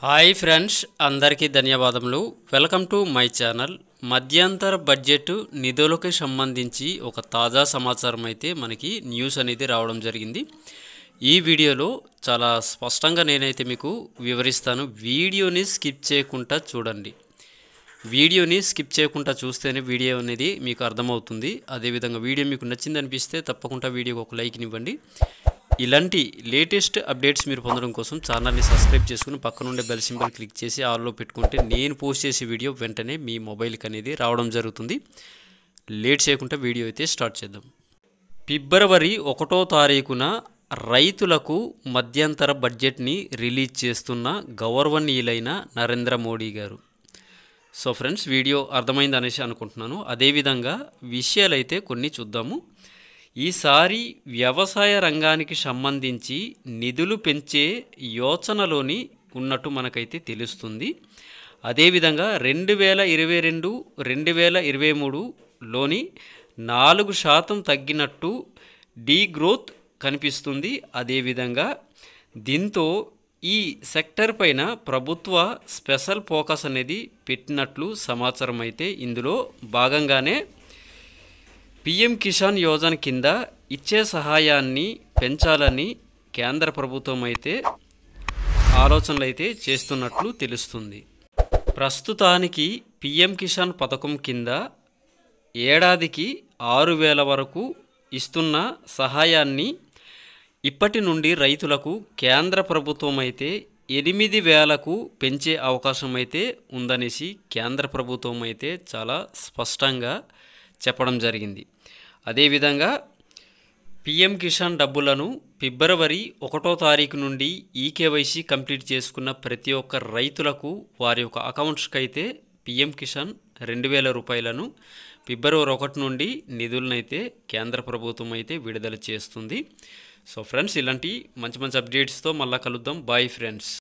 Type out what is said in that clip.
Hi friends, అందరికీ ధన్యవాదములు. Welcome to my channel. మధ్యంతర బడ్జెట్ నిధులకు సంబంధించి ఒక తాజా సమాచారం అయితే మనకి న్యూస్ అనేది రావడం జరిగింది. ఈ వీడియోలో చాలా స్పష్టంగా నేనైతే మీకు వివరిస్తాను. వీడియోని స్కిప్ చేయకుండా చూడండి. వీడియోని స్కిప్ చేయకుండా చూస్తేనే వీడియో అనేది మీకు అర్థమవుతుంది. అదేవిధంగా వీడియో మీకు నచ్చింది అనిపిస్తే తప్పకుండా వీడియోకి ఒక లైక్ని ఇవ్వండి. ఇలాంటి లేటెస్ట్ అప్డేట్స్ మీరు పొందడం కోసం ఛానల్ని సబ్స్క్రైబ్ చేసుకుని పక్కనుండే బెల్ సింబల్ క్లిక్ చేసి ఆల్లో పెట్టుకుంటే నేను పోస్ట్ చేసే వీడియో వెంటనే మీ మొబైల్కి అనేది రావడం జరుగుతుంది. లేట్ చేయకుండా వీడియో అయితే స్టార్ట్ చేద్దాం. ఫిబ్రవరి 1వ తారీఖున రైతులకు మధ్యంతర బడ్జెట్ని రిలీజ్ చేస్తున్న గౌరవనీయులైన నరేంద్ర మోడీ గారు. సో ఫ్రెండ్స్, వీడియో అర్థమైంది అనేసి అనుకుంటున్నాను. అదేవిధంగా విషయాలైతే కొన్ని చూద్దాము. ఈసారి వ్యవసాయ రంగానికి సంబంధించి నిధులు పెంచే యోచనలోని ఉన్నట్టు మనకైతే తెలుస్తుంది. అదేవిధంగా 2022-2023లోని 4% తగ్గినట్టు డీగ్రోత్ కనిపిస్తుంది. అదేవిధంగా దీంతో ఈ సెక్టర్ పైన ప్రభుత్వ స్పెషల్ ఫోకస్ అనేది పెట్టినట్లు సమాచారం. అయితే ఇందులో భాగంగానే పీఎం కిసాన్ యోజన కింద ఇచ్చే సహాయాన్ని పెంచాలని కేంద్ర ప్రభుత్వం అయితే ఆలోచనలు అయితే చేస్తున్నట్లు తెలుస్తుంది. ప్రస్తుతానికి పీఎం కిసాన్ పథకం కింద ఏడాదికి 6,000 వరకు ఇస్తున్న సహాయాన్ని ఇప్పటి నుండి రైతులకు కేంద్ర ప్రభుత్వం అయితే 8,000కు పెంచే అవకాశం అయితే ఉందనేసి కేంద్ర ప్రభుత్వం అయితే చాలా స్పష్టంగా చెప్పడం జరిగింది. అదేవిధంగా పీఎం కిసాన్ డబ్బులను ఫిబ్రవరి 1వ తారీఖు నుండి ఈకేవైసీ కంప్లీట్ చేసుకున్న ప్రతి ఒక్క రైతులకు వారి యొక్క అకౌంట్స్కి అయితే పీఎం కిసాన్ 2,000 రూపాయలను ఫిబ్రవరి 1 నుండి నిధులనైతే కేంద్ర ప్రభుత్వం అయితే విడుదల చేస్తుంది. సో ఫ్రెండ్స్, ఇలాంటి మంచి మంచి అప్డేట్స్తో మళ్ళీ కలుద్దాం. Bye friends.